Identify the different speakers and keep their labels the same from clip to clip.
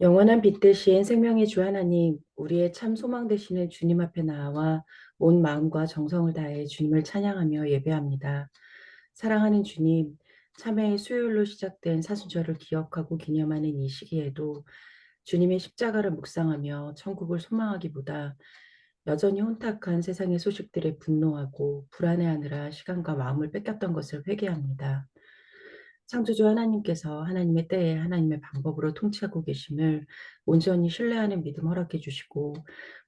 Speaker 1: 영원한 빛 대신 생명의 주 하나님, 우리의 참 소망 되시는 주님 앞에 나와 온 마음과 정성을 다해 주님을 찬양하며 예배합니다. 사랑하는 주님, 참회의 수요일로 시작된 사순절을 기억하고 기념하는 이 시기에도 주님의 십자가를 묵상하며 천국을 소망하기보다 여전히 혼탁한 세상의 소식들에 분노하고 불안해하느라 시간과 마음을 뺏겼던 것을 회개합니다. 창조주 하나님께서 하나님의 때에 하나님의 방법으로 통치하고 계심을 온전히 신뢰하는 믿음 허락해 주시고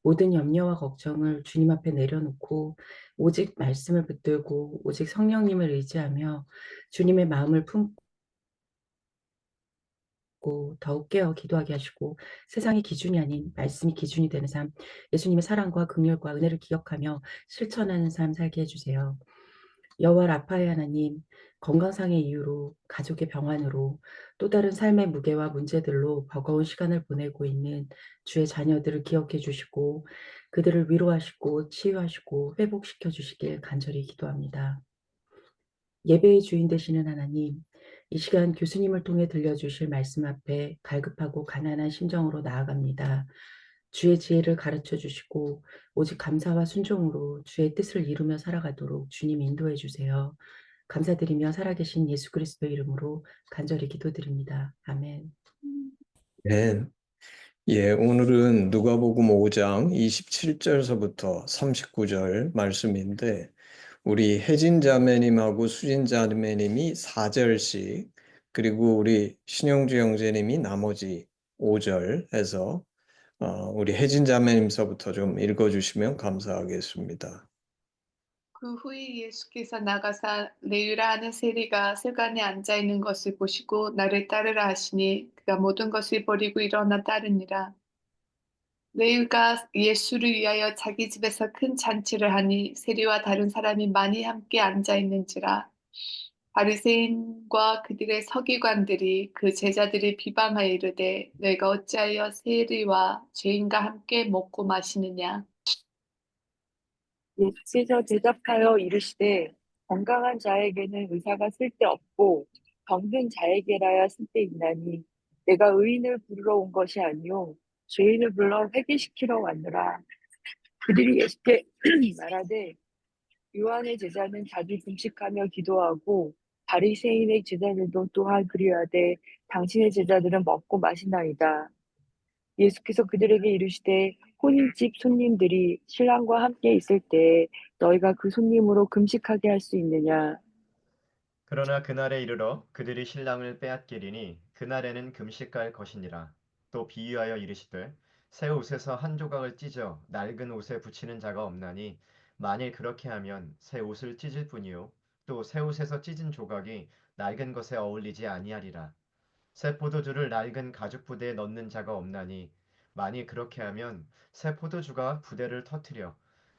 Speaker 1: 모든 염려와 걱정을 주님 앞에 내려놓고 오직 말씀을 붙들고 오직 성령님을 의지하며 주님의 마음을 품고 더욱 깨어 기도하게 하시고 세상의 기준이 아닌 말씀이 기준이 되는 삶, 예수님의 사랑과 긍휼과 은혜를 기억하며 실천하는 삶 살게 해주세요. 여호와 라파의 하나님, 건강상의 이유로, 가족의 병환으로, 또 다른 삶의 무게와 문제들로 버거운 시간을 보내고 있는 주의 자녀들을 기억해 주시고 그들을 위로하시고 치유하시고 회복시켜 주시길 간절히 기도합니다. 예배의 주인 되시는 하나님, 이 시간 교수님을 통해 들려주실 말씀 앞에 갈급하고 가난한 심정으로 나아갑니다. 주의 지혜를 가르쳐 주시고 오직 감사와 순종으로 주의 뜻을 이루며 살아가도록 주님 인도해 주세요. 감사드리며 살아계신 예수 그리스도 이름으로 간절히 기도드립니다. 아멘.
Speaker 2: 네. 예, 오늘은 누가복음 5장 27절서부터 39절 말씀인데 우리 혜진 자매님하고 수진 자매님이 4절씩 그리고 우리 신영주 형제님이 나머지 5절 해서 우리 혜진 자매님서부터 좀 읽어주시면 감사하겠습니다.
Speaker 3: 그 후에 예수께서 나가사 레위라 하는 세리가 세관에 앉아 있는 것을 보시고 나를 따르라 하시니 그가 모든 것을 버리고 일어나 따르니라. 레위가 예수를 위하여 자기 집에서 큰 잔치를 하니 세리와 다른 사람이 많이 함께 앉아 있는지라. 바리새인과 그들의 서기관들이 그 제자들을 비방하여 이르되 너희가 어찌하여 세리와 죄인과 함께 먹고 마시느냐.
Speaker 4: 예수께서 대답하여 이르시되 건강한 자에게는 의사가 쓸데없고 병든 자에게라야 쓸데있나니 내가 의인을 부르러 온 것이 아니요 죄인을 불러 회개시키러 왔노라. 그들이 예수께 말하되 요한의 제자는 자주 금식하며 기도하고 바리새인의 제자들도 또한 그리하되 당신의 제자들은 먹고 마신나이다. 예수께서 그들에게 이르시되 혼인집 손님들이 신랑과 함께 있을 때 너희가 그 손님으로 금식하게 할 수 있느냐?
Speaker 5: 그러나 그날에 이르러 그들이 신랑을 빼앗기리니 그날에는 금식할 것이니라. 또 비유하여 이르시되 새 옷에서 한 조각을 찢어 낡은 옷에 붙이는 자가 없나니 만일 그렇게 하면 새 옷을 찢을 뿐이요 또 새 옷에서 찢은 조각이 낡은 것에 어울리지 아니하리라. 새 포도주를 낡은 가죽 부대에 넣는 자가 없나니 만일 그렇게 하면 새 포도주가 부대를 터뜨려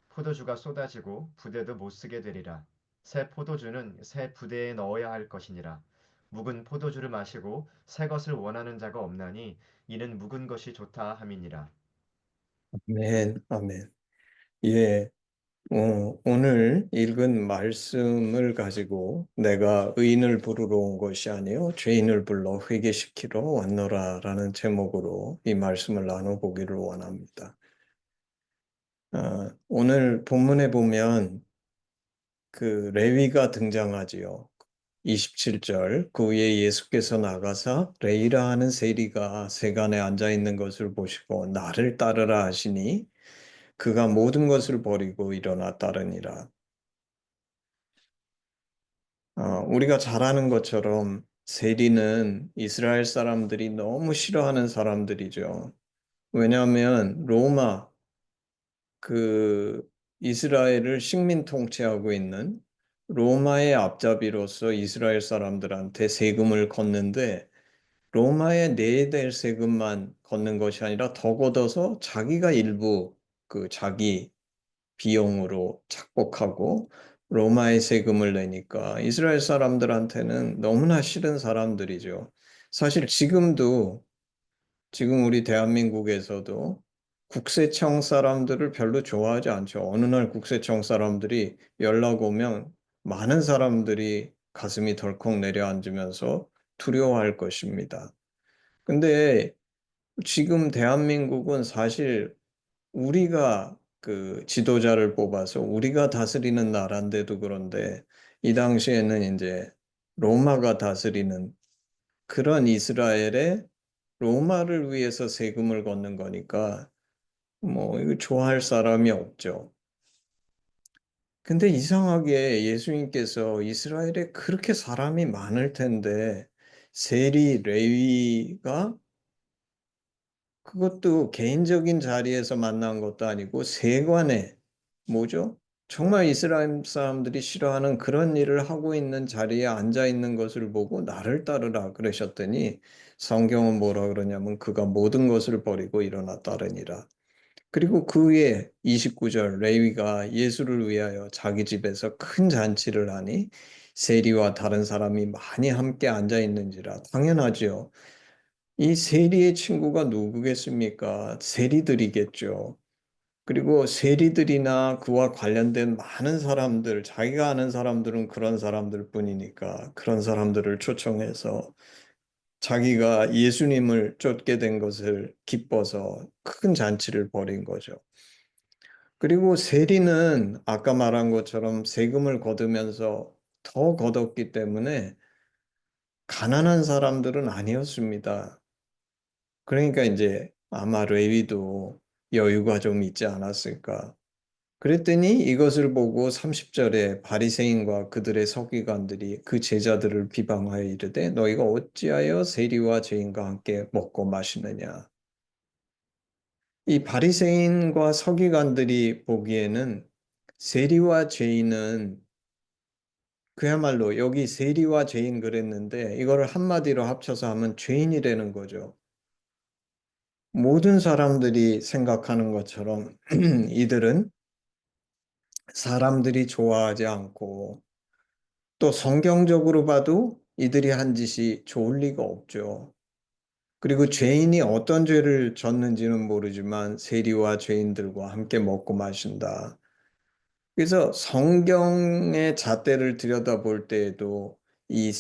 Speaker 5: 포도주가 쏟아지고 부대도 못 쓰게 되리라. 새 포도주는 새 부대에 넣어야 할 것이니라. 묵은 포도주를 마시고 새 것을 원하는 자가 없나니 이는 묵은 것이 좋다 함이니라.
Speaker 2: 아멘, 아멘. 예, 오늘 읽은 말씀을 가지고 내가 의인을 부르러 온 것이 아니요 죄인을 불러 회개시키러 왔노라라는 제목으로 이 말씀을 나눠보기를 원합니다. 오늘 본문에 보면 그 레위가 등장하지요. 27절 그 위에 예수께서 나가사 레위라 하는 세리가 세간에 앉아 있는 것을 보시고 나를 따르라 하시니 그가 모든 것을 버리고 일어나 따르니라. 우리가 잘 아는 것처럼 세리는 이스라엘 사람들이 너무 싫어하는 사람들이죠. 왜냐하면 로마 그 이스라엘을 식민 통치하고 있는 로마의 앞잡이로서 이스라엘 사람들한테 세금을 걷는데 로마에 내야 될 세금만 걷는 것이 아니라 더 걷어서 자기가 일부 그 자기 비용으로 착복하고 로마의 세금을 내니까 이스라엘 사람들한테는 너무나 싫은 사람들이죠. 사실 지금 우리 대한민국에서도 국세청 사람들을 별로 좋아하지 않죠. 어느 날 국세청 사람들이 연락 오면 많은 사람들이 가슴이 덜컥 내려앉으면서 두려워할 것입니다. 근데 지금 대한민국은 사실 우리가 그 지도자를 뽑아서 우리가 다스리는 나라인데도 그런데 이 당시에는 이제 로마가 다스리는 그런 이스라엘에 로마를 위해서 세금을 걷는 거니까 뭐 이거 좋아할 사람이 없죠. 근데 이상하게 예수님께서 이스라엘에 그렇게 사람이 많을 텐데 세리 레위가 그것도 개인적인 자리에서 만난 것도 아니고 세관에 뭐죠? 정말 이스라엘 사람들이 싫어하는 그런 일을 하고 있는 자리에 앉아 있는 것을 보고 나를 따르라 그러셨더니 성경은 뭐라 그러냐면 그가 모든 것을 버리고 일어나 따르니라. 그리고 그 후에 29절 레위가 예수를 위하여 자기 집에서 큰 잔치를 하니 세리와 다른 사람이 많이 함께 앉아 있는지라 당연하지요. 이 세리의 친구가 누구겠습니까? 세리들이겠죠. 그리고 세리들이나 그와 관련된 많은 사람들, 자기가 아는 사람들은 그런 사람들 뿐이니까 그런 사람들을 초청해서 자기가 예수님을 쫓게 된 것을 기뻐서 큰 잔치를 벌인 거죠. 그리고 세리는 아까 말한 것처럼 세금을 거두면서 더 거뒀기 때문에 가난한 사람들은 아니었습니다. 그러니까 이제 아마 레위도 여유가 좀 있지 않았을까. 그랬더니 이것을 보고 30절에 바리새인과 그들의 서기관들이 그 제자들을 비방하여 이르되 너희가 어찌하여 세리와 죄인과 함께 먹고 마시느냐. 이 바리새인과 서기관들이 보기에는 세리와 죄인은 그야말로 여기 세리와 죄인 그랬는데 이거를 한마디로 합쳐서 하면 죄인이라는 거죠. 모든 사람들이 생각하는 것처럼 이들은 사람들이 좋아하지 않고 또 성경적으로 봐도 이들이 한 짓이 좋을 리가 없죠. 그리고 죄인이 어떤 죄를 졌는지는 모르지만 세리와 죄인들과 함께 먹고 마신다. 그래서 성경의 잣대를 들여다볼 때에도 이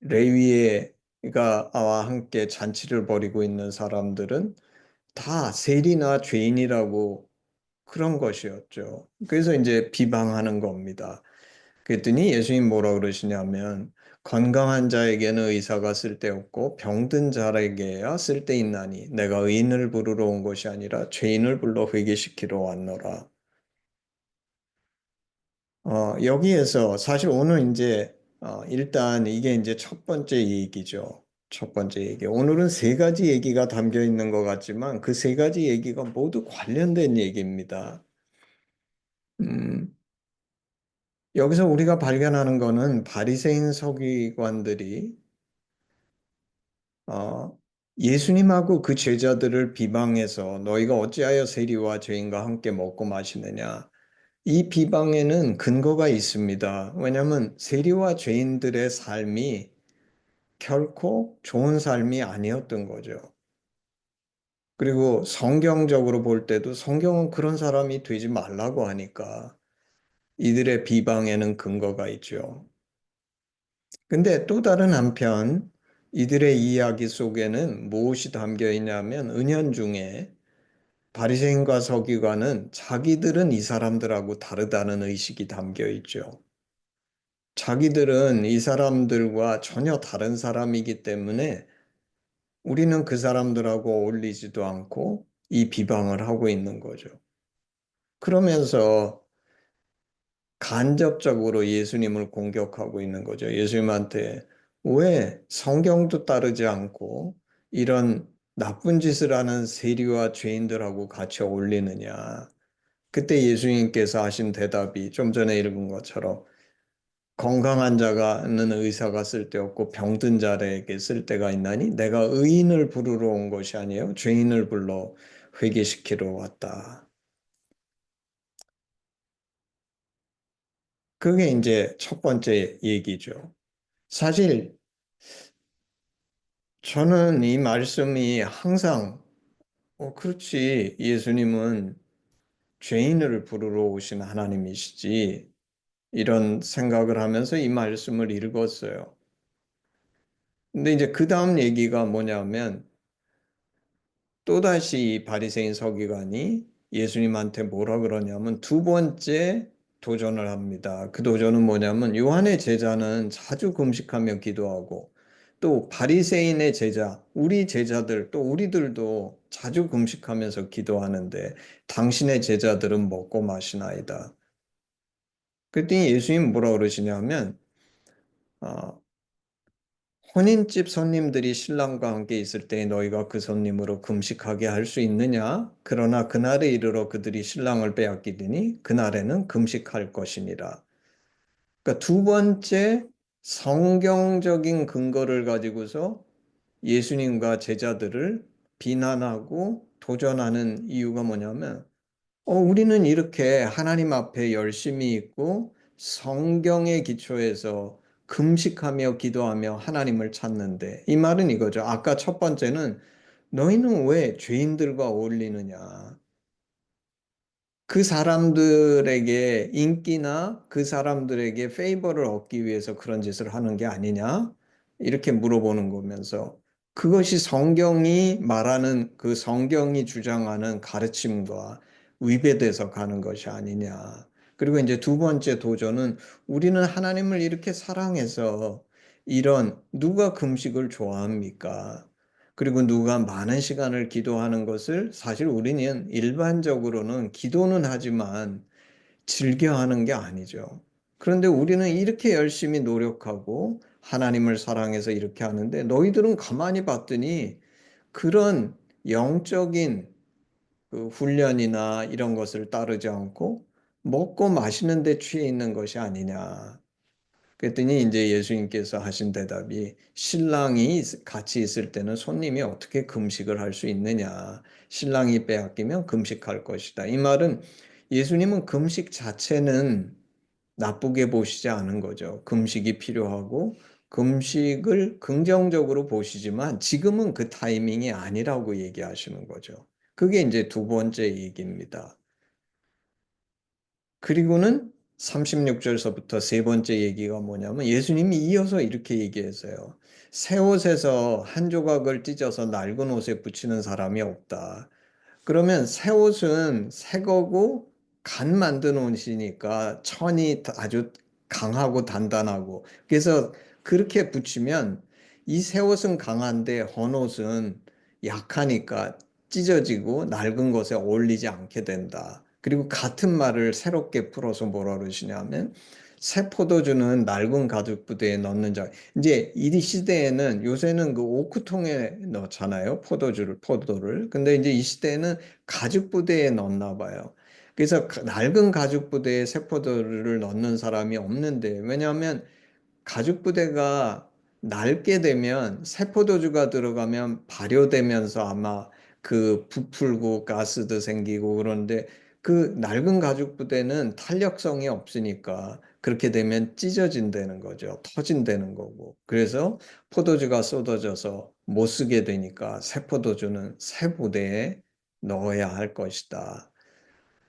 Speaker 2: 레위가 함께 잔치를 벌이고 있는 사람들은 다 세리나 죄인이라고 그런 것이었죠. 그래서 이제 비방하는 겁니다. 그랬더니 예수님 뭐라 그러시냐면 건강한 자에게는 의사가 쓸데없고 병든 자에게야 쓸데있나니 내가 의인을 부르러 온 것이 아니라 죄인을 불러 회개시키러 왔노라. 여기에서 사실 오늘 이제 일단 이게 이제 첫 번째 얘기죠. 첫 번째 얘기. 오늘은 세 가지 얘기가 담겨 있는 것 같지만 그 세 가지 얘기가 모두 관련된 얘기입니다. 음, 여기서 우리가 발견하는 거는 바리새인 서기관들이 예수님하고 그 제자들을 비방해서 너희가 어찌하여 세리와 죄인과 함께 먹고 마시느냐. 이 비방에는 근거가 있습니다. 왜냐하면 세리와 죄인들의 삶이 결코 좋은 삶이 아니었던 거죠. 그리고 성경적으로 볼 때도 성경은 그런 사람이 되지 말라고 하니까 이들의 비방에는 근거가 있죠. 근데 또 다른 한편 이들의 이야기 속에는 무엇이 담겨 있냐면 은연중에 바리새인과 서기관은 자기들은 이 사람들하고 다르다는 의식이 담겨 있죠. 자기들은 이 사람들과 전혀 다른 사람이기 때문에 우리는 그 사람들하고 어울리지도 않고 이 비방을 하고 있는 거죠. 그러면서 간접적으로 예수님을 공격하고 있는 거죠. 예수님한테 왜 성경도 따르지 않고 이런 나쁜 짓을 하는 세리와 죄인들하고 같이 어울리느냐. 그때 예수님께서 하신 대답이 좀 전에 읽은 것처럼 건강한 자가는 의사가 쓸데없고 병든 자에게 쓸데가 있나니 내가 의인을 부르러 온 것이 아니에요. 죄인을 불러 회개시키러 왔다. 그게 이제 첫 번째 얘기죠. 사실 저는 이 말씀이 항상 그렇지. 예수님은 죄인을 부르러 오신 하나님이시지. 이런 생각을 하면서 이 말씀을 읽었어요. 근데 이제 그 다음 얘기가 뭐냐면 또다시 이 바리새인 서기관이 예수님한테 뭐라 그러냐면 두 번째 도전을 합니다. 그 도전은 뭐냐면 요한의 제자는 자주 금식하며 기도하고 또 바리새인의 제자, 우리 제자들 또 우리들도 자주 금식하면서 기도하는데 당신의 제자들은 먹고 마시나이다. 그랬더니 예수님 뭐라 그러시냐면 어, 혼인집 손님들이 신랑과 함께 있을 때 너희가 그 손님으로 금식하게 할 수 있느냐? 그러나 그날에 이르러 그들이 신랑을 빼앗기더니 그날에는 금식할 것이니라. 그러니까 두 번째 성경적인 근거를 가지고서 예수님과 제자들을 비난하고 도전하는 이유가 뭐냐면 우리는 이렇게 하나님 앞에 열심히 있고 성경에 기초해서 금식하며 기도하며 하나님을 찾는데 이 말은 이거죠. 아까 첫 번째는 너희는 왜 죄인들과 어울리느냐? 그 사람들에게 인기나 그 사람들에게 페이버를 얻기 위해서 그런 짓을 하는 게 아니냐? 이렇게 물어보는 거면서 그것이 성경이 말하는 그 성경이 주장하는 가르침과 위배돼서 가는 것이 아니냐. 그리고 이제 두 번째 도전은 우리는 하나님을 이렇게 사랑해서 이런 누가 금식을 좋아합니까? 그리고 누가 많은 시간을 기도하는 것을 사실 우리는 일반적으로는 기도는 하지만 즐겨 하는 게 아니죠. 그런데 우리는 이렇게 열심히 노력하고 하나님을 사랑해서 이렇게 하는데 너희들은 가만히 봤더니 그런 영적인 그 훈련이나 이런 것을 따르지 않고 먹고 마시는 데 취해 있는 것이 아니냐. 그랬더니 이제 예수님께서 하신 대답이 신랑이 같이 있을 때는 손님이 어떻게 금식을 할 수 있느냐. 신랑이 빼앗기면 금식할 것이다. 이 말은 예수님은 금식 자체는 나쁘게 보시지 않은 거죠. 금식이 필요하고 금식을 긍정적으로 보시지만 지금은 그 타이밍이 아니라고 얘기하시는 거죠. 그게 이제 두 번째 얘기입니다. 그리고는 36절서부터 세 번째 얘기가 뭐냐면 예수님이 이어서 이렇게 얘기했어요. 새 옷에서 한 조각을 찢어서 낡은 옷에 붙이는 사람이 없다. 그러면 새 옷은 새 거고 간 만든 옷이니까 천이 아주 강하고 단단하고 그래서 그렇게 붙이면 이 새 옷은 강한데 헌 옷은 약하니까 찢어지고 낡은 것에 어울리지 않게 된다. 그리고 같은 말을 새롭게 풀어서 뭐라 그러시냐면 새 포도주는 낡은 가죽 부대에 넣는 자. 이제 이 시대에는 요새는 그 오크통에 넣잖아요. 포도를. 근데 이제 이 시대에는 가죽 부대에 넣나 봐요. 그래서 낡은 가죽 부대에 새 포도를 넣는 사람이 없는데 왜냐하면 가죽 부대가 낡게 되면 새 포도주가 들어가면 발효되면서 아마 그 부풀고 가스도 생기고 그런데 그 낡은 가죽 부대는 탄력성이 없으니까 그렇게 되면 찢어진다는 거죠. 터진다는 거고. 그래서 포도주가 쏟아져서 못 쓰게 되니까 새 포도주는 새 부대에 넣어야 할 것이다.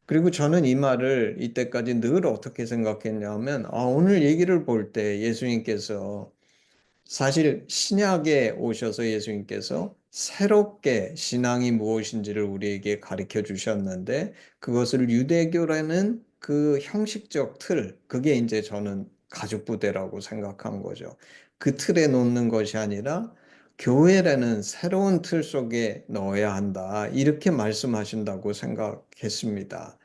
Speaker 2: 그리고 저는 이 말을 이때까지 늘 어떻게 생각했냐면, 오늘 얘기를 볼 때 예수님께서 사실 신약에 오셔서 예수님께서 새롭게 신앙이 무엇인지를 우리에게 가르쳐 주셨는데, 그것을 유대교라는 그 형식적 틀, 그게 이제 저는 가죽부대라고 생각한 거죠. 그 틀에 놓는 것이 아니라, 교회라는 새로운 틀 속에 넣어야 한다. 이렇게 말씀하신다고 생각했습니다.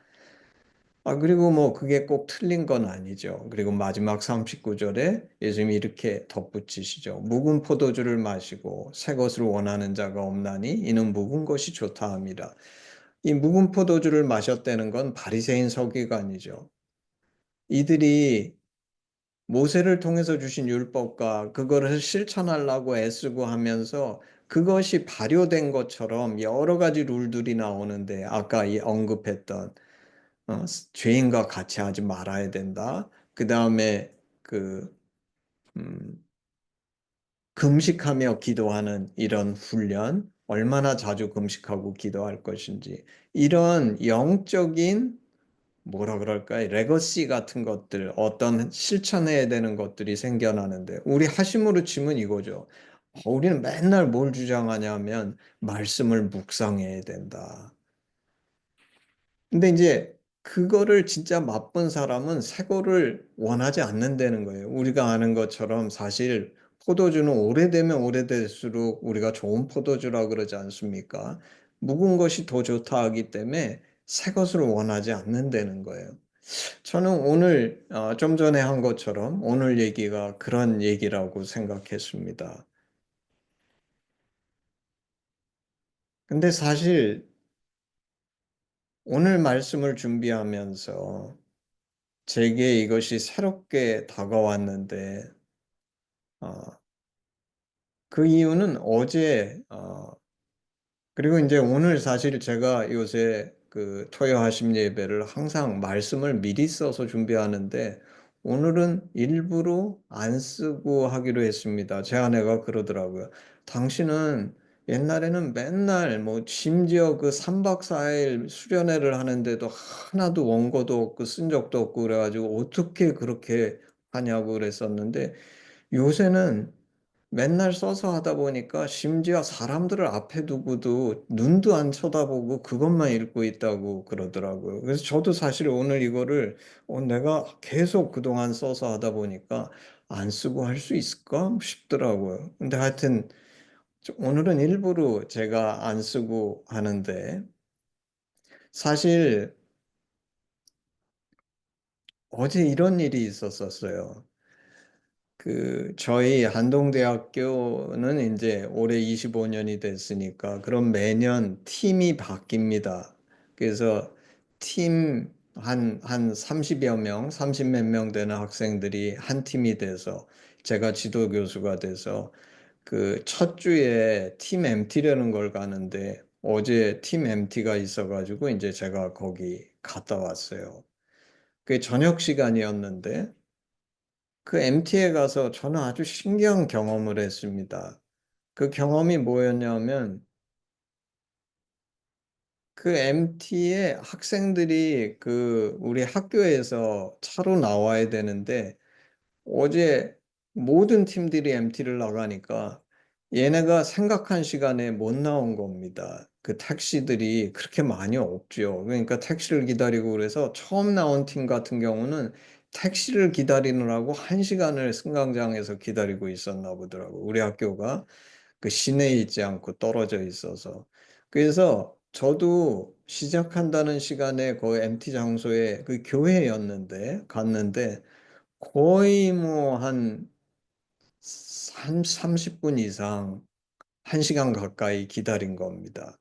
Speaker 2: 그리고 뭐 그게 꼭 틀린 건 아니죠. 그리고 마지막 39절에 예수님이 이렇게 덧붙이시죠. 묵은 포도주를 마시고 새 것을 원하는 자가 없나니 이는 묵은 것이 좋다 함이라. 이 묵은 포도주를 마셨다는 건 바리새인 서기관이죠. 이들이 모세를 통해서 주신 율법과 그거를 실천하려고 애쓰고 하면서 그것이 발효된 것처럼 여러 가지 룰들이 나오는데 아까 이 언급했던 죄인과 같이 하지 말아야 된다. 그 다음에 음, 금식하며 기도하는 이런 훈련, 얼마나 자주 금식하고 기도할 것인지, 이런 영적인 뭐라 그럴까요? 레거시 같은 것들, 어떤 실천해야 되는 것들이 생겨나는데, 우리 하심으로 치면 이거죠. 우리는 맨날 뭘 주장하냐면 말씀을 묵상해야 된다. 근데 이제 그거를 진짜 맛본 사람은 새 거를 원하지 않는다는 거예요. 우리가 아는 것처럼 사실 포도주는 오래되면 오래될수록 우리가 좋은 포도주라 그러지 않습니까? 묵은 것이 더 좋다 하기 때문에 새 것을 원하지 않는다는 거예요. 저는 오늘 좀 전에 한 것처럼 오늘 얘기가 그런 얘기라고 생각했습니다. 근데 사실 오늘 말씀을 준비하면서 제게 이것이 새롭게 다가왔는데, 어, 그 이유는 그리고 이제 오늘 사실 제가 요새 그 토요 하심 예배를 항상 말씀을 미리 써서 준비하는데, 오늘은 일부러 안 쓰고 하기로 했습니다. 제 아내가 그러더라고요. 당신은 옛날에는 맨날 뭐 심지어 그 3박 4일 수련회를 하는데도 하나도 원고도 없고 쓴 적도 없고 그래가지고 어떻게 그렇게 하냐고 그랬었는데, 요새는 맨날 써서 하다 보니까 심지어 사람들을 앞에 두고도 눈도 안 쳐다보고 그것만 읽고 있다고 그러더라고요. 그래서 저도 사실 오늘 이거를 내가 계속 그동안 써서 하다 보니까 안 쓰고 할 수 있을까 싶더라고요. 근데 하여튼 오늘은 일부러 제가 안 쓰고 하는데, 사실 어제 이런 일이 있었었어요. 저희 한동대학교는 이제 올해 25년이 됐으니까 그럼 매년 팀이 바뀝니다. 그래서 팀 한 30여 명, 30 몇 명 되는 학생들이 한 팀이 돼서 제가 지도 교수가 돼서 그 첫 주에 팀 MT라는 걸 가는데 어제 팀 MT가 있어가지고 이제 제가 거기 갔다 왔어요. 그게 저녁 시간이었는데 그 MT에 가서 저는 아주 신기한 경험을 했습니다. 그 경험이 뭐였냐면 그 MT에 학생들이 우리 학교에서 차로 나와야 되는데 어제 모든 팀들이 MT를 나가니까 얘네가 생각한 시간에 못 나온 겁니다. 그 택시들이 그렇게 많이 없죠. 그러니까 택시를 기다리고 그래서 처음 나온 팀 같은 경우는 택시를 기다리느라고 1시간을 승강장에서 기다리고 있었나 보더라고. 우리 학교가 그 시내에 있지 않고 떨어져 있어서. 그래서 저도 시작한다는 시간에 그 MT 장소에 그 교회였는데 갔는데 거의 뭐 한 30분 이상, 1시간 가까이 기다린 겁니다.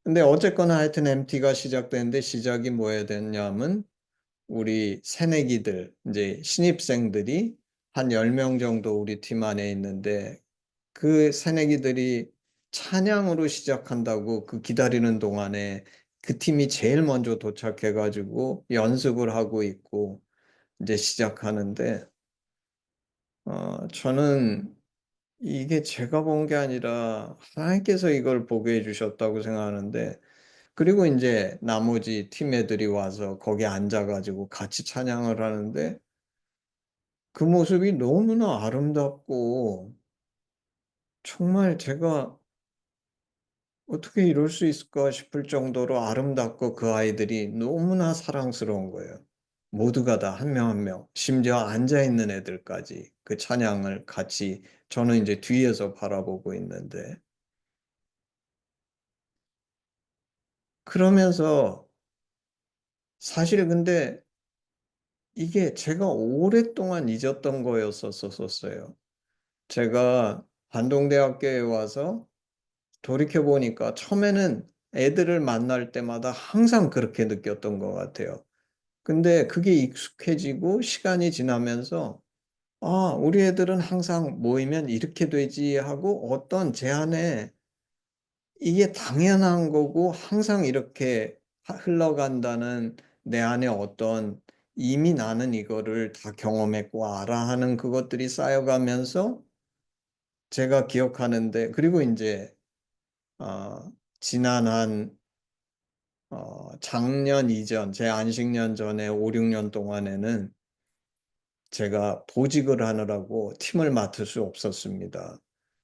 Speaker 2: 근데 어쨌거나 하여튼 MT가 시작되는데 시작이 뭐야 됐냐면 우리 새내기들, 이제 신입생들이 한 10명 정도 우리 팀 안에 있는데 그 새내기들이 찬양으로 시작한다고 그 기다리는 동안에 그 팀이 제일 먼저 도착해가지고 연습을 하고 있고 이제 시작하는데 저는 이게 제가 본 게 아니라 하나님께서 이걸 보게 해주셨다고 생각하는데, 그리고 이제 나머지 팀 애들이 와서 거기 앉아가지고 같이 찬양을 하는데 그 모습이 너무나 아름답고 정말 제가 어떻게 이럴 수 있을까 싶을 정도로 아름답고 그 아이들이 너무나 사랑스러운 거예요. 모두가 다 한 명 한 명, 심지어 앉아있는 애들까지 그 찬양을 같이 저는 이제 뒤에서 바라보고 있는데 그러면서 사실 근데 이게 제가 오랫동안 잊었던 거였었어요. 제가 반동대학교에 와서 돌이켜보니까 처음에는 애들을 만날 때마다 항상 그렇게 느꼈던 것 같아요. 근데 그게 익숙해지고 시간이 지나면서 우리 애들은 항상 모이면 이렇게 되지 하고 어떤 제 안에 이게 당연한 거고 항상 이렇게 흘러간다는 내 안에 어떤 이미 나는 이거를 다 경험했고 알아 하는 그것들이 쌓여가면서 제가 기억하는데 그리고 이제 지난 작년 이전 제 안식년 전에 5, 6년 동안에는 제가 보직을 하느라고 팀을 맡을 수 없었습니다.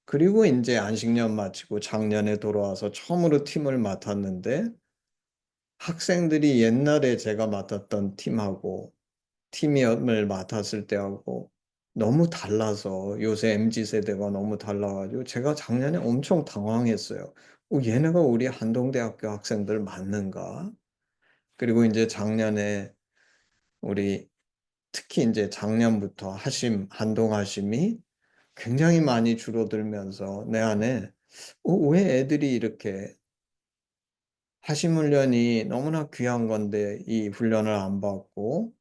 Speaker 2: 그리고 이제 안식년 마치고 작년에 돌아와서 처음으로 팀을 맡았는데 학생들이 옛날에 제가 맡았던 팀을 맡았을 때하고 너무 달라서 요새 MZ 세대가 너무 달라가지고 제가 작년에 엄청 당황했어요. 얘네가 우리 한동대학교 학생들 맞는가? 그리고 이제 작년에 우리 특히 이제 작년부터 한동하심이 굉장히 많이 줄어들면서 내 안에 왜 애들이 이렇게 하심 훈련이 너무나 귀한 건데 이 훈련을 안 받고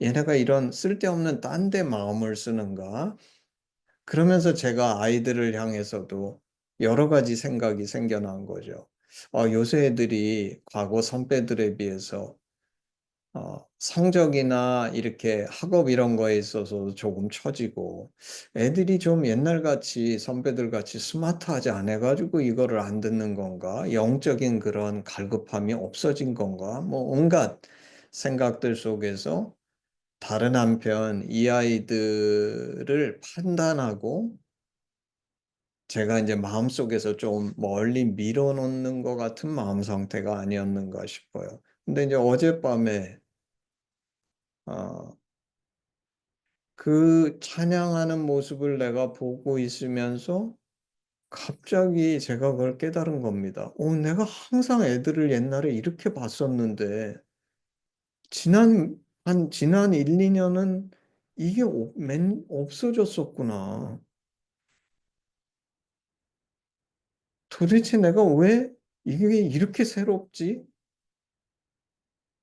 Speaker 2: 얘네가 이런 쓸데없는 딴 데 마음을 쓰는가? 그러면서 제가 아이들을 향해서도 여러 가지 생각이 생겨난 거죠. 요새 애들이 과거 선배들에 비해서 성적이나 이렇게 학업 이런 거에 있어서 조금 처지고 애들이 좀 옛날같이 선배들같이 스마트하지 않아가지고 이거를 안 듣는 건가? 영적인 그런 갈급함이 없어진 건가? 뭐 온갖 생각들 속에서 다른 한편 이 아이들을 판단하고 제가 이제 마음속에서 좀 멀리 밀어놓는 것 같은 마음 상태가 아니었는가 싶어요. 근데 이제 어젯밤에 어, 그 찬양하는 모습을 내가 보고 있으면서 갑자기 제가 그걸 깨달은 겁니다. 내가 항상 애들을 옛날에 이렇게 봤었는데 지난 1, 2년은 이게 없어졌었구나. 도대체 내가 왜 이게 이렇게 새롭지?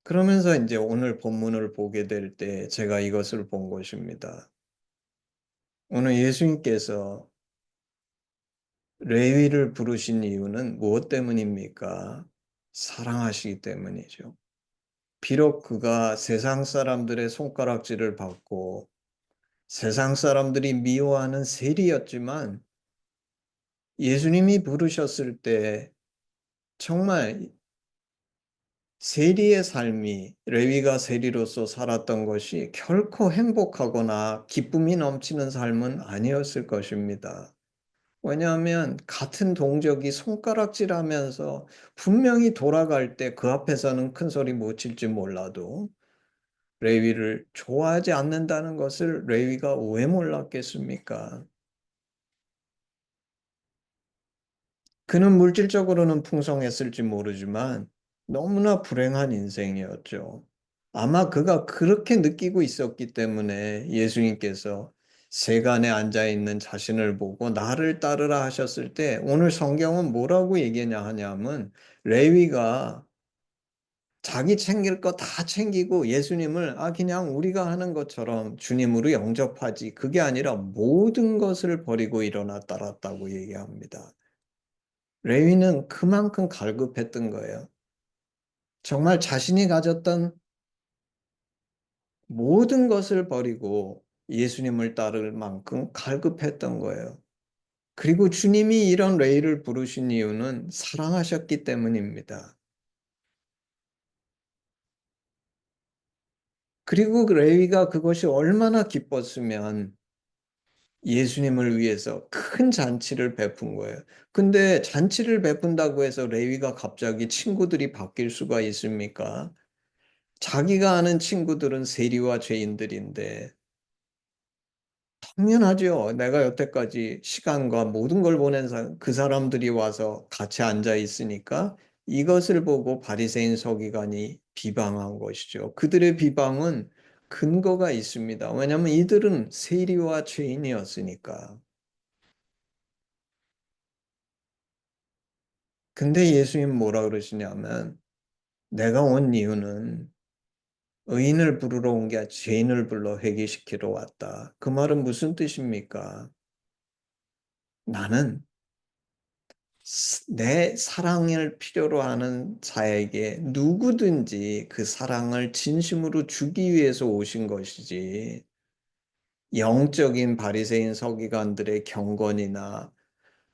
Speaker 2: 그러면서 이제 오늘 본문을 보게 될 때 제가 이것을 본 것입니다. 오늘 예수님께서 레위를 부르신 이유는 무엇 때문입니까? 사랑하시기 때문이죠. 비록 그가 세상 사람들의 손가락질을 받고 세상 사람들이 미워하는 세리였지만 예수님이 부르셨을 때 정말 세리의 삶이 레위가 세리로서 살았던 것이 결코 행복하거나 기쁨이 넘치는 삶은 아니었을 것입니다. 왜냐하면 같은 동족이 손가락질하면서 분명히 돌아갈 때 그 앞에서는 큰 소리 못 칠지 몰라도 레위를 좋아하지 않는다는 것을 레위가 왜 몰랐겠습니까? 그는 물질적으로는 풍성했을지 모르지만 너무나 불행한 인생이었죠. 아마 그가 그렇게 느끼고 있었기 때문에 예수님께서 세간에 앉아 있는 자신을 보고 나를 따르라 하셨을 때 오늘 성경은 뭐라고 얘기하냐 하냐면 레위가 자기 챙길 거 다 챙기고 예수님을 그냥 우리가 하는 것처럼 주님으로 영접하지 그게 아니라 모든 것을 버리고 일어나 따랐다고 얘기합니다. 레위는 그만큼 갈급했던 거예요. 정말 자신이 가졌던 모든 것을 버리고 예수님을 따를 만큼 갈급했던 거예요. 그리고 주님이 이런 레위를 부르신 이유는 사랑하셨기 때문입니다. 그리고 그 레위가 그것이 얼마나 기뻤으면 예수님을 위해서 큰 잔치를 베푼 거예요. 근데 잔치를 베푼다고 해서 레위가 갑자기 친구들이 바뀔 수가 있습니까? 자기가 아는 친구들은 세리와 죄인들인데 당연하죠. 내가 여태까지 시간과 모든 걸 보낸 그 사람들이 와서 같이 앉아 있으니까 이것을 보고 바리새인 서기관이 비방한 것이죠. 그들의 비방은 근거가 있습니다. 왜냐하면 이들은 세리와 죄인이었으니까. 근데 예수님 뭐라 그러시냐면 내가 온 이유는 의인을 부르러 온 게 아니라 죄인을 불러 회개시키러 왔다. 그 말은 무슨 뜻입니까? 나는 내 사랑을 필요로 하는 자에게 누구든지 그 사랑을 진심으로 주기 위해서 오신 것이지 영적인 바리새인 서기관들의 경건이나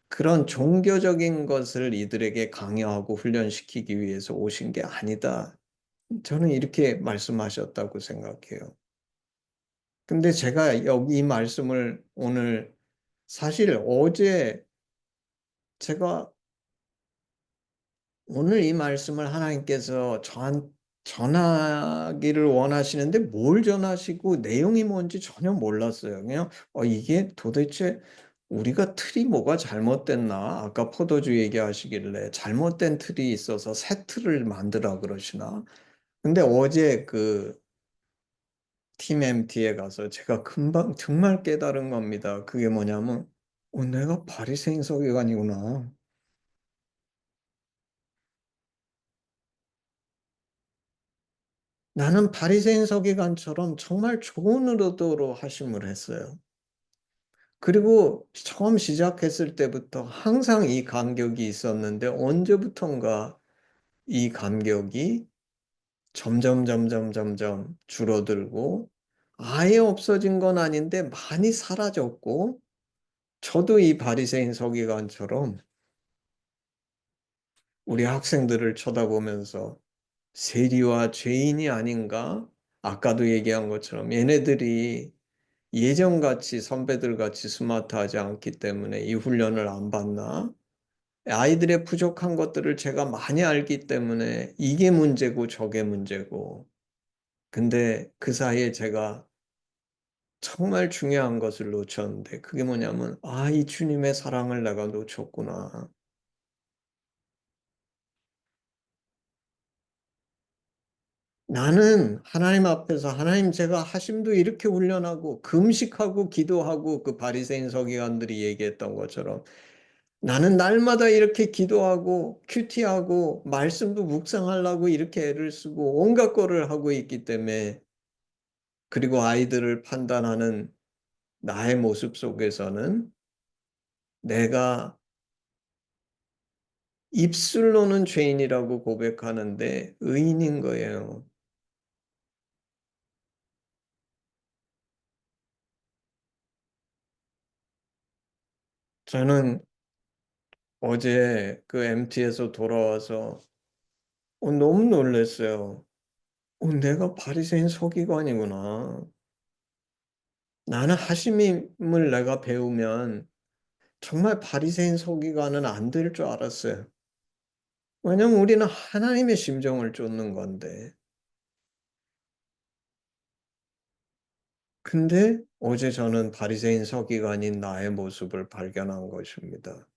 Speaker 2: 그런 종교적인 것을 이들에게 강요하고 훈련시키기 위해서 오신 게 아니다. 저는 이렇게 말씀하셨다고 생각해요. 근데 제가 여기 이 말씀을 오늘 사실 어제 제가 오늘 이 말씀을 하나님께서 전하기를 원하시는데 뭘 전하시고 내용이 뭔지 전혀 몰랐어요. 그냥 이게 도대체 우리가 틀이 뭐가 잘못됐나? 아까 포도주 얘기하시길래 잘못된 틀이 있어서 새 틀을 만들어 그러시나? 근데 어제 그 팀 MT에 가서 제가 금방 정말 깨달은 겁니다. 그게 뭐냐면 내가 바리새인 서기관이구나. 나는 바리새인 서기관처럼 정말 좋은 의도로 하심을 했어요. 그리고 처음 시작했을 때부터 항상 이 간격이 있었는데 언제부턴가 이 간격이 점점 줄어들고 아예 없어진 건 아닌데 많이 사라졌고 저도 이 바리새인 서기관처럼 우리 학생들을 쳐다보면서 세리와 죄인이 아닌가? 아까도 얘기한 것처럼 얘네들이 예전같이 선배들같이 스마트하지 않기 때문에 이 훈련을 안 받나? 아이들의 부족한 것들을 제가 많이 알기 때문에 이게 문제고 저게 문제고. 근데 그 사이에 제가 정말 중요한 것을 놓쳤는데 그게 뭐냐면 이 주님의 사랑을 내가 놓쳤구나. 나는 하나님 앞에서 하나님 제가 하심도 이렇게 훈련하고 금식하고 기도하고 그 바리새인 서기관들이 얘기했던 것처럼 나는 날마다 이렇게 기도하고 큐티하고 말씀도 묵상하려고 이렇게 애를 쓰고 온갖 거를 하고 있기 때문에 그리고 아이들을 판단하는 나의 모습 속에서는 내가 입술로는 죄인이라고 고백하는데 의인인 거예요. 저는 어제 그 MT에서 돌아와서 너무 놀랐어요. 내가 바리새인 서기관이구나. 나는 하시밈을 내가 배우면 정말 바리새인 서기관은 안 될 줄 알았어요. 왜냐면 우리는 하나님의 심정을 쫓는 건데. 근데 어제 저는 바리새인 서기관인 나의 모습을 발견한 것입니다.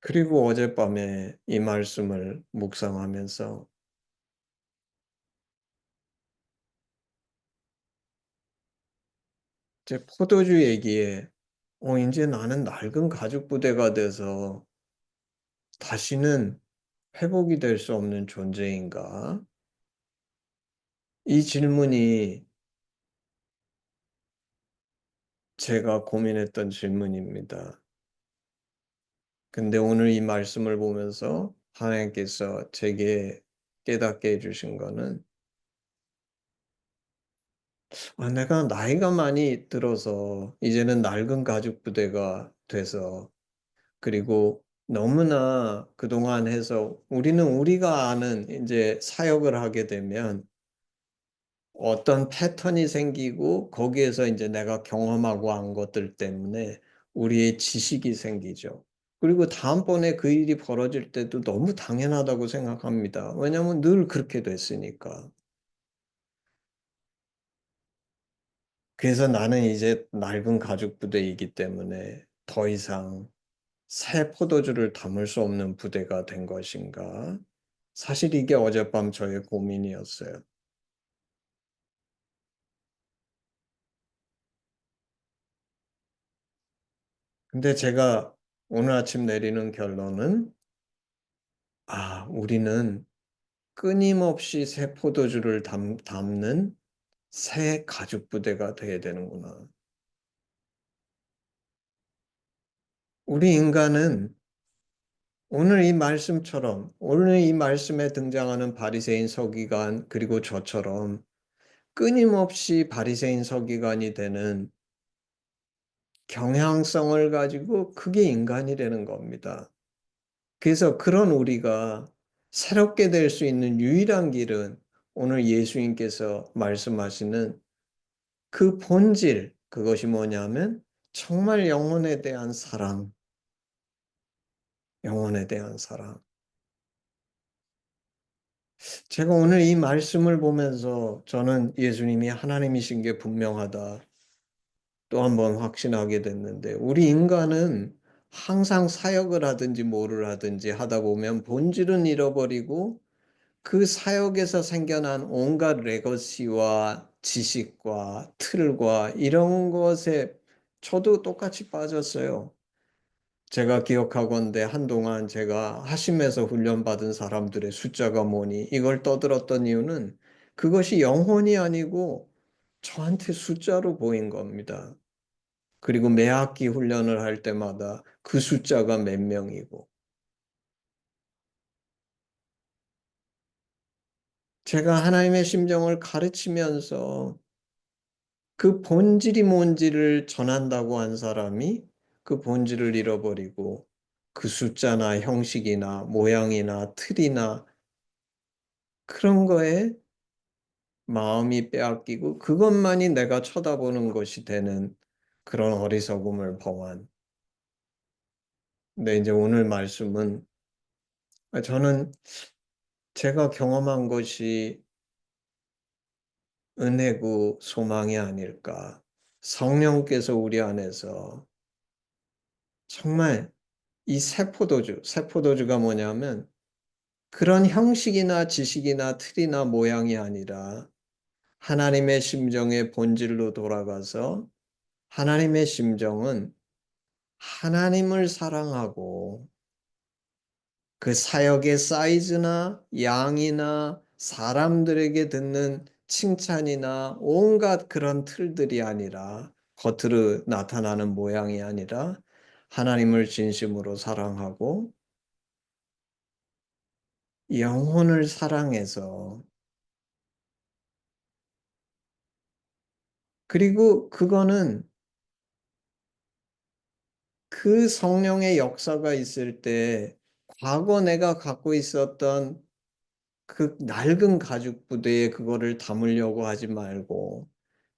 Speaker 2: 그리고 어젯밤에 이 말씀을 묵상하면서 제 포도주 얘기에 이제 나는 낡은 가죽 부대가 돼서 다시는 회복이 될 수 없는 존재인가? 이 질문이 제가 고민했던 질문입니다. 근데 오늘 이 말씀을 보면서 하나님께서 제게 깨닫게 해주신 거는 내가 나이가 많이 들어서 이제는 낡은 가죽 부대가 돼서 그리고 너무나 그동안 해서 우리가 아는 이제 사역을 하게 되면 어떤 패턴이 생기고 거기에서 이제 내가 경험하고 한 것들 때문에 우리의 지식이 생기죠. 그리고 다음번에 그 일이 벌어질 때도 너무 당연하다고 생각합니다. 왜냐하면 늘 그렇게 됐으니까. 그래서 나는 이제 낡은 가죽 부대이기 때문에 더 이상 새 포도주를 담을 수 없는 부대가 된 것인가? 사실 이게 어젯밤 저의 고민이었어요. 근데 제가 오늘 아침 내리는 결론은 우리는 끊임없이 새 포도주를 담는 새 가죽 부대가 돼야 되는구나. 우리 인간은 오늘 이 말씀에 등장하는 바리새인 서기관 그리고 저처럼 끊임없이 바리새인 서기관이 되는 경향성을 가지고 그게 인간이라는 겁니다. 그래서 그런 우리가 새롭게 될 수 있는 유일한 길은 오늘 예수님께서 말씀하시는 그 본질, 그것이 뭐냐면 정말 영혼에 대한 사랑, 영혼에 대한 사랑. 제가 오늘 이 말씀을 보면서 저는 예수님이 하나님이신 게 분명하다. 또 한 번 확신하게 됐는데, 우리 인간은 항상 사역을 하든지 뭐를 하든지 하다 보면 본질은 잃어버리고 그 사역에서 생겨난 온갖 레거시와 지식과 틀과 이런 것에 저도 똑같이 빠졌어요. 제가 기억하건대 한동안 제가 하심에서 훈련받은 사람들의 숫자가 뭐니 이걸 떠들었던 이유는 그것이 영혼이 아니고 저한테 숫자로 보인 겁니다. 그리고 매 학기 훈련을 할 때마다 그 숫자가 몇 명이고 제가 하나님의 심정을 가르치면서 그 본질이 뭔지를 전한다고 한 사람이 그 본질을 잃어버리고 그 숫자나 형식이나 모양이나 틀이나 그런 거에 마음이 빼앗기고 그것만이 내가 쳐다보는 것이 되는 그런 어리석음을 범한. 근데 이제 오늘 말씀은 저는 제가 경험한 것이 은혜고 소망이 아닐까. 성령께서 우리 안에서 정말 이 세포도주가 뭐냐면 그런 형식이나 지식이나 틀이나 모양이 아니라 하나님의 심정의 본질로 돌아가서 하나님의 심정은 하나님을 사랑하고 그 사역의 사이즈나 양이나 사람들에게 듣는 칭찬이나 온갖 그런 틀들이 아니라 겉으로 나타나는 모양이 아니라 하나님을 진심으로 사랑하고 영혼을 사랑해서 그리고 그거는 그 성령의 역사가 있을 때 과거 내가 갖고 있었던 그 낡은 가죽 부대에 그거를 담으려고 하지 말고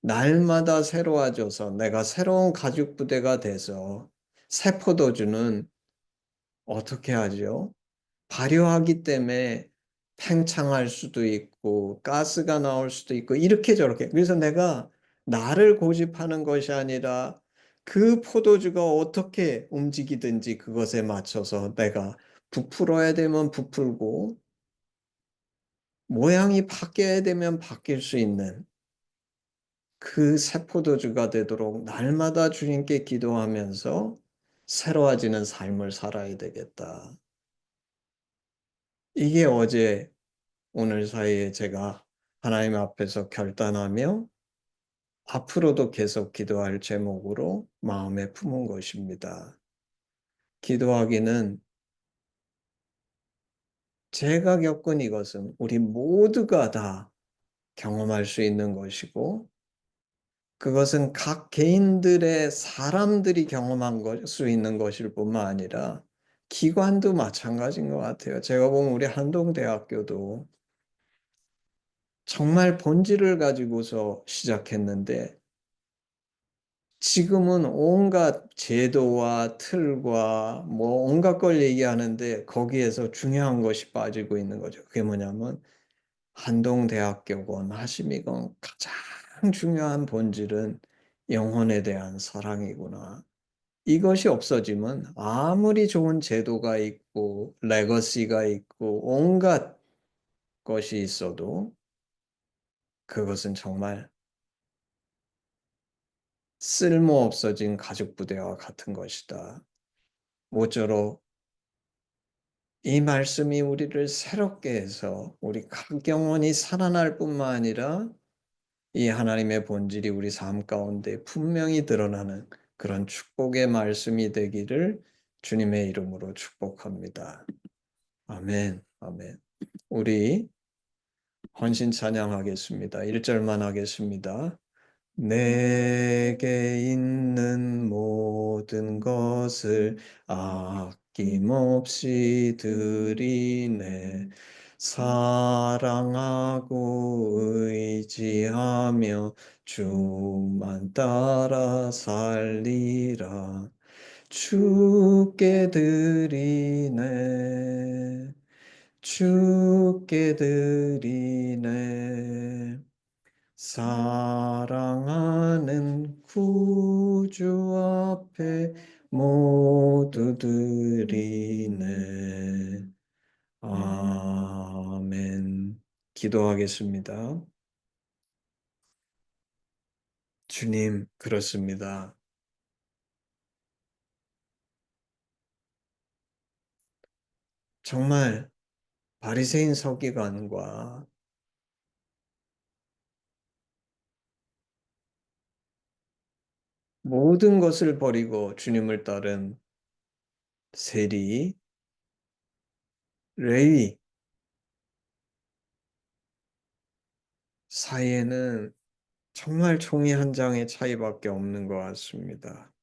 Speaker 2: 날마다 새로워져서 내가 새로운 가죽 부대가 돼서 세포도주는 어떻게 하죠? 발효하기 때문에 팽창할 수도 있고 가스가 나올 수도 있고 이렇게 저렇게 그래서 내가 나를 고집하는 것이 아니라 그 포도주가 어떻게 움직이든지 그것에 맞춰서 내가 부풀어야 되면 부풀고 모양이 바뀌어야 되면 바뀔 수 있는 그 세포도주가 되도록 날마다 주님께 기도하면서 새로워지는 삶을 살아야 되겠다. 이게 어제 오늘 사이에 제가 하나님 앞에서 결단하며 앞으로도 계속 기도할 제목으로 마음에 품은 것입니다. 기도하기는 제가 겪은 이것은 우리 모두가 다 경험할 수 있는 것이고 그것은 각 개인들의 사람들이 경험한 수 있는 것일 뿐만 아니라 기관도 마찬가지인 것 같아요. 제가 보면 우리 한동대학교도 정말 본질을 가지고서 시작했는데 지금은 온갖 제도와 틀과 뭐 온갖 걸 얘기하는데 거기에서 중요한 것이 빠지고 있는 거죠. 그게 뭐냐면 한동대학교건 하심이건 가장 중요한 본질은 영혼에 대한 사랑이구나. 이것이 없어지면 아무리 좋은 제도가 있고 레거시가 있고 온갖 것이 있어도 그것은 정말 쓸모없어진 가죽부대와 같은 것이다. 모쪼록 이 말씀이 우리를 새롭게 해서 우리 각 영혼이 살아날 뿐만 아니라 이 하나님의 본질이 우리 삶 가운데 분명히 드러나는 그런 축복의 말씀이 되기를 주님의 이름으로 축복합니다. 아멘, 아멘. 우리 헌신 찬양하겠습니다. 1절만 하겠습니다. 내게 있는 모든 것을 아낌없이 드리네. 사랑하고 의지하며 주만 따라 살리라. 주께 드리네. 주께 드리네. 사랑하는 구주 앞에 모두 드리네. 아멘. 기도하겠습니다. 주님, 그렇습니다. 정말 바리새인 서기관과 모든 것을 버리고 주님을 따른 세리, 레위 사이에는 정말 종이 한 장의 차이밖에 없는 것 같습니다.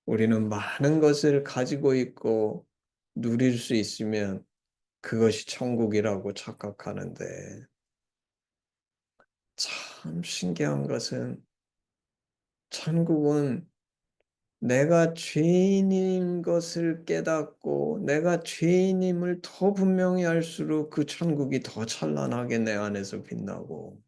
Speaker 2: 우리는 많은 것을 가지고 있고 누릴 수 있으면 그것이 천국이라고 착각하는데 참 신기한 것은 천국은 내가 죄인인 것을 깨닫고 내가 죄인임을 더 분명히 알수록 그 천국이 더 찬란하게 내 안에서 빛나고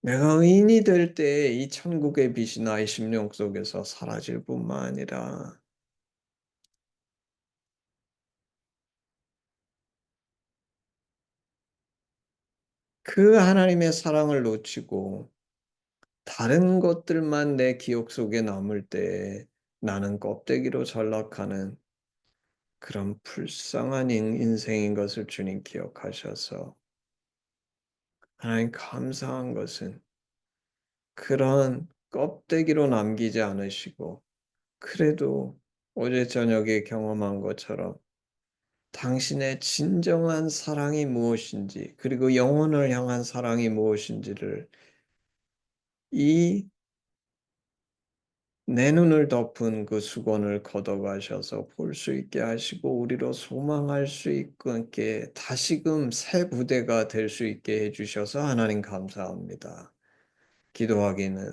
Speaker 2: 내가 의인이 될 때 이 천국의 빛이 나의 심령 속에서 사라질 뿐만 아니라 그 하나님의 사랑을 놓치고 다른 것들만 내 기억 속에 남을 때 나는 껍데기로 전락하는 그런 불쌍한 인생인 것을 주님 기억하셔서 하나님 감사한 것은 그런 껍데기로 남기지 않으시고 그래도 어제 저녁에 경험한 것처럼 당신의 진정한 사랑이 무엇인지 그리고 영혼을 향한 사랑이 무엇인지를 이 내 눈을 덮은 그 수건을 걷어가셔서 볼 수 있게 하시고 우리로 소망할 수 있게 다시금 새 부대가 될 수 있게 해주셔서 하나님 감사합니다. 기도하기는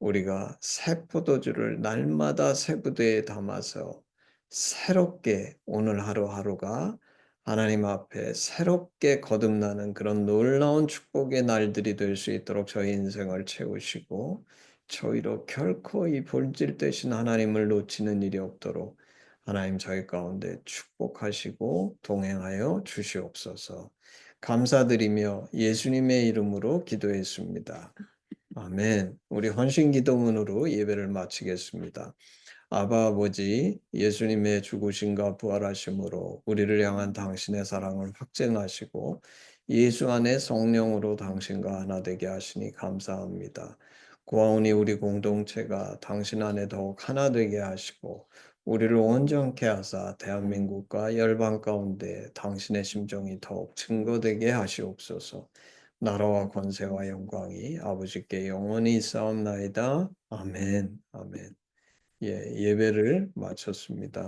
Speaker 2: 우리가 새 포도주를 날마다 새 부대에 담아서 새롭게 오늘 하루하루가 하나님 앞에 새롭게 거듭나는 그런 놀라운 축복의 날들이 될 수 있도록 저희 인생을 채우시고 저희로 결코 이 본질 되신 하나님을 놓치는 일이 없도록 하나님 저희 가운데 축복하시고 동행하여 주시옵소서. 감사드리며 예수님의 이름으로 기도했습니다. 아멘. 우리 헌신 기도문으로 예배를 마치겠습니다. 아바 아버지, 예수님의 죽으심과 부활하심으로 우리를 향한 당신의 사랑을 확증하시고 예수 안에 성령으로 당신과 하나 되게 하시니 감사합니다. 구하오니 우리 공동체가 당신 안에 더욱 하나 되게 하시고 우리를 온전케 하사 대한민국과 열방 가운데 당신의 심정이 더욱 증거되게 하시옵소서. 나라와 권세와 영광이 아버지께 영원히 있사옵나이다. 아멘. 아멘. 예, 예배를 마쳤습니다.